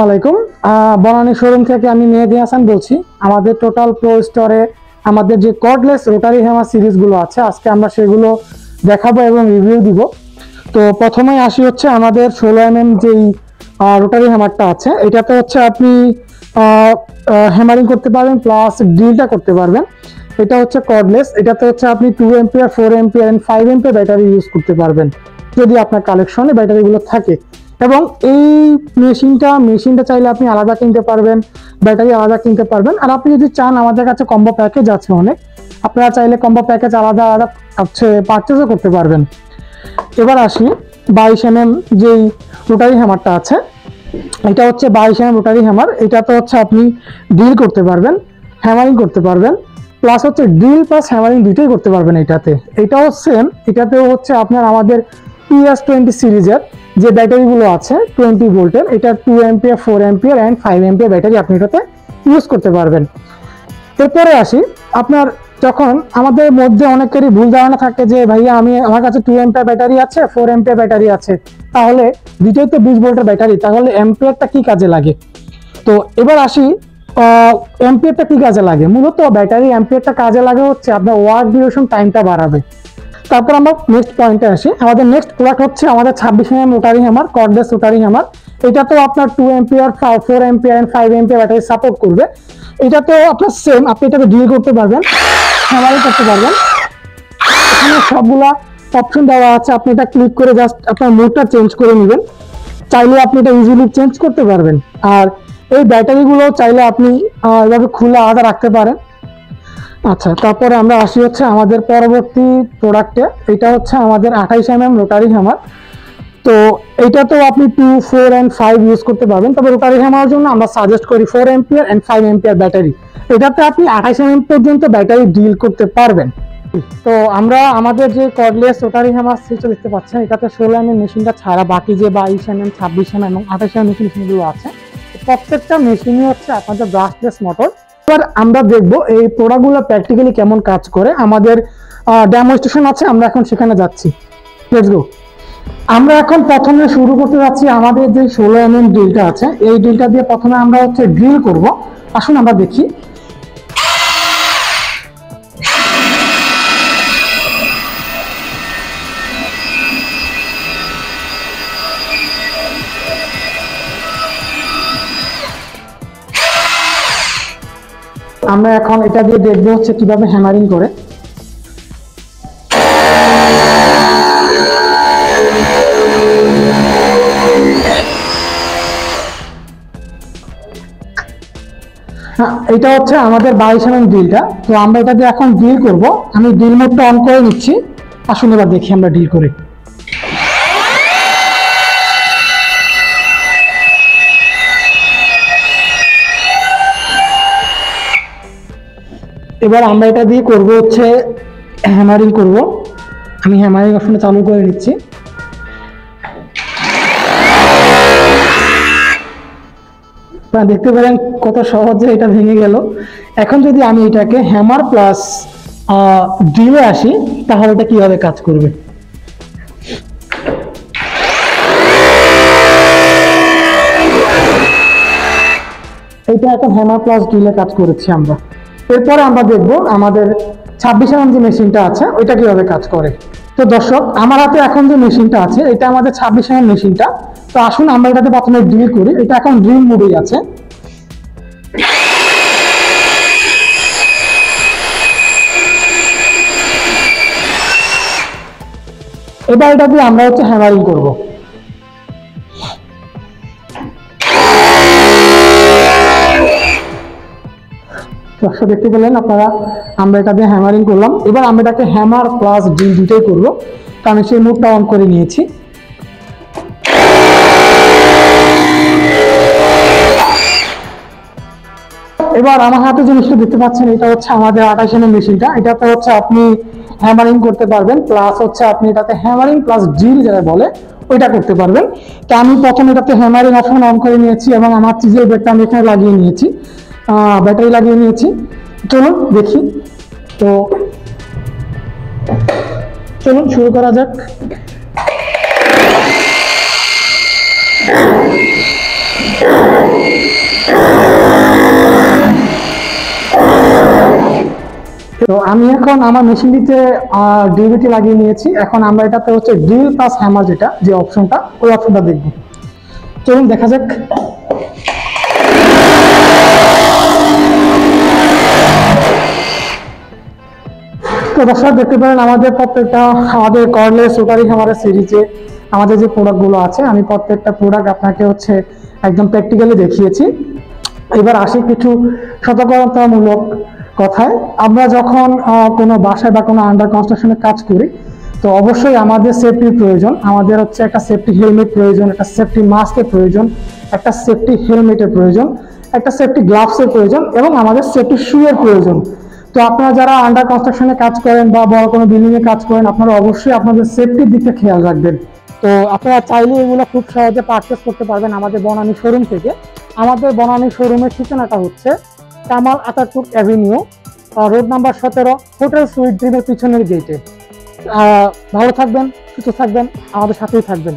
আসসালামু আলাইকুম। বনানী শোরুম থেকে আমি মেহেদি হাসান বলছি। আমাদের টোটাল প্রো স্টোরে আমাদের যে কর্ডলেস রোটারি হ্যামার সিরিজগুলো আছে, আজকে আমরা সেগুলো দেখাবো এবং রিভিউ দিব। তো প্রথমেই আসি হচ্ছে আমাদের 16mm যেই রোটারি হ্যামারটা আছে, এটাতে হচ্ছে আপনি হ্যামারিং করতে পারবেন প্লাস ড্রিলটা করতে পারবেন। এটা হচ্ছে কর্ডলেস, এটাতে হচ্ছে আপনি 2 ampere 4 ampere and 5 ampere battery use করতে পারবেন যদি আপনার কালেকশনে ব্যাটারিগুলো থাকে। এবং এই মেশিনটা চাইলে আপনি আলাদা কিনতে পারবেন, ব্যাটারি আলাদা কিনতে পারবেন। আর আপনি যদি চান, আমাদের কাছে কম্বো প্যাকেজ আছে অনেক, আপনারা চাইলে কম্বো প্যাকেজ আলাদা আলাদা হচ্ছে পারচেজও করতে পারবেন। এবার আসি 22mm যেই রোটারি হ্যামারটা আছে, এটা হচ্ছে 22mm রোটারি হ্যামার। এটাতে হচ্ছে আপনি ড্রিল করতে পারবেন, হ্যামারিং করতে পারবেন, প্লাস হচ্ছে ড্রিল প্লাস হ্যামারিং দুটোই করতে পারবেন এটাতে। এটাও সেম, এটাতেও হচ্ছে আপনার আমাদের PS20 সিরিজের যে ব্যাটারিগুলো আছে 20 ভোল্টের, এটা 2 ampere 4 ampere and 5 ampere battery আপনি এটাতে ইউজ করতে পারবেন। এরপরে আসি, আপনার যখন আমাদের মধ্যে অনেকেরই ভুল ধারণা থাকে যে ভাইয়া আমার কাছে 2 এম্পিয়ার ব্যাটারি আছে, 4 এম্পিয়ার ব্যাটারি আছে, তাহলে দুটোই তো 20 ভোল্টের ব্যাটারি, তাহলে এম্পিয়ারটা কি কাজে লাগে? তো এবার আসি, এম্পিয়ারটা কি কাজে লাগে? মূলত ব্যাটারি এম্পিয়ারটা কাজে লাগে হচ্ছে আপনার ওয়ার্ক ডিউরেশন টাইমটা বাড়াবে। তারপর আমরা নেক্সট পয়েন্টে আসি। আমাদের নেক্সট প্রোডাক্ট হচ্ছে আমাদের 26mm rotary hammer, cordless rotary hammer. এটা তো আপনার 2 ampere 4 ampere and 5 ampere battery support করবে। এটা তো আপনার সেম, আপনি এটাকে ড্রিল করতে পারবেন, হ্যামারিং করতে পারবেন। এখানে সবগুলা অপশন দেওয়া আছে, আপনি এটা ক্লিক করে জাস্ট আপনার মোডটা চেঞ্জ করে নেবেন। চাইলে আপনি এটা ইজিলি চেঞ্জ করতে পারবেন। আর এই ব্যাটারিগুলো চাইলে আপনি এভাবে খুলে আলাদা রাখতে পারেন। আচ্ছা, তারপরে আমরা আসি হচ্ছে আমাদের পরবর্তী প্রোডাক্টে। এটা হচ্ছে আমাদের 28mm রোটারি হ্যামার। তো এইটা তো আপনি 2, 4 অ্যান্ড 5 ইউজ করতে পারবেন, তবে রোটারি হ্যামারের জন্য আমরা সাজেস্ট করি 4 এম্পিয়ার অ্যান্ড 5 এম্পিয়ার ব্যাটারি। এটাতে আপনি 28mm পর্যন্ত ব্যাটারি ডিল করতে পারবেন। তো আমরা আমাদের যে কর্ডলেস রোটারি হ্যামার সিরিজটা দেখতে পাচ্ছেন, এটাতে 16mm মেশিনটা ছাড়া বাকি যে 22mm 26mm এবং 28mm মেশিনগুলো আছে, প্রত্যেকটা মেশিনই হচ্ছে আপনাদের ব্রাশলেস মোটর। এবার আমরা দেখবো এই প্রোডাক্টগুলো প্র্যাকটিক্যালি কেমন কাজ করে। আমাদের ডেমনস্ট্রেশন আছে, আমরা এখন সেখানে যাচ্ছি। Let's go. আমরা এখন প্রথমে শুরু করতে যাচ্ছি আমাদের যে 16mm ড্রিলটা আছে, এই ড্রিলটা দিয়ে প্রথমে আমরা হচ্ছে ড্রিল করব। আসুন আমরা দেখি। আমরা এখন এটা দিয়ে দেখবো হচ্ছে কিভাবে হ্যামারিং করে। এটা হচ্ছে আমাদের 22mm ড্রিলটা। তো আমরা এটা দিয়ে এখন ড্রিল করব। আমি ড্রিল মোডটা অন করে নিচ্ছি। আসুন এবার দেখি আমরা ড্রিল করে। এবার আমরা এটা দিয়ে করব হচ্ছে হ্যামারিং করব। আমি হ্যামারিং অপশনটা চালু করে নিচ্ছি। দেখতে পেলেন কত সহজে এটা ভেঙে গেল। এখন যদি আমি এটাকে হ্যামার প্লাস ড্রিলে আসি, তাহলে এটা কিভাবে কাজ করবে। এটা এখন হ্যামার প্লাস ড্রিলে কাজ করেছি আমরা। এরপরে আমরা দেখব আমাদের 26mm যে মেশিনটা আছে ওইটা কিভাবে কাজ করে। তো দর্শক, আমার হাতে এখন যে মেশিনটা আছে এটা আমাদের 26mm মেশিনটা। তো আসুন আমরা এটাতে প্রথমে ড্রিল করি। এটা এখন ড্রিল মোডেই আছে। এবার এটা দিয়ে আমরা হচ্ছে হ্যামারিং করব। দর্শক দেখতে পেলেন আপনারা, আমরা এটা দিয়ে হ্যামারিং করলাম। এবার আমরা এটাকে হ্যামার প্লাস ড্রিল দুটোই করব, কারণ সেই মোডটা অন করে নিয়েছি। এবার আমার হাতে যে মেশিনটা দেখতে পাচ্ছেন, এটা হচ্ছে আমাদের 28mm মেশিনটা। এটাতে হচ্ছে আপনি হ্যামারিং করতে পারবেন, প্লাস হচ্ছে আপনি এটাতে হ্যামারিং প্লাস ড্রিল যেটা বলে ওইটা করতে পারবেন। তো আমি প্রথমে এটাতে হ্যামারিং অপশন অন করে নিয়েছি এবং আমার চিজেল ব্রেকটা আমি এখানে লাগিয়ে নিয়েছি, ব্যাটারি লাগিয়ে নিয়েছি। চলুন দেখি। তো চলুন শুরু করা যাক। তো আমি এখন আমার মেশিনটিতে ডিভিটি লাগিয়ে নিয়েছি। এখন আমরা এটাতে হচ্ছে ড্রিল প্লাস হ্যামার যেটা যে অপশনটা, ওই অপশনটা দেখব। চলুন দেখা যাক। তো দর্শক দেখতে পারেন আমাদের প্রত্যেকটা আমাদের কর্ডলেস রোটারি হ্যামারের সিরিজে আমাদের যে প্রোডাক্টগুলো আছে, আমি প্রত্যেকটা প্রোডাক্ট আপনাকে হচ্ছে একদম প্র্যাকটিক্যালি দেখিয়েছি। এবার আসি কিছু সতর্কতামূলক কথায়। আমরা যখন কোনো বাসায় বা কোনো আন্ডার কনস্ট্রাকশনে কাজ করি, তো অবশ্যই আমাদের সেফটির প্রয়োজন। আমাদের হচ্ছে একটা সেফটি হেলমেট প্রয়োজন, একটা সেফটি মাস্কের প্রয়োজন, একটা সেফটি হেলমেটের প্রয়োজন, একটা সেফটি গ্লাভসের প্রয়োজন এবং আমাদের সেফটি শুয়ের প্রয়োজন। তো আপনারা যারা আন্ডার কনস্ট্রাকশনে কাজ করেন বা বড় কোনো বিল্ডিং এ কাজ করেন, আপনারা অবশ্যই আপনাদের সেফটির দিকে খেয়াল রাখবেন। তো আপনারা চাইলে এগুলো খুব সহজে পারচেস করতে পারবেন আমাদের বনানী শোরুম থেকে। আমাদের বনানী শোরুমের ঠিকানাটা হচ্ছে Kemal Ataturk avenue, road number 17, hotel sweet ড্রিমের পিছনের গেটে। ভালো থাকবেন, সুস্থ থাকবেন, আমাদের সাথেই থাকবেন।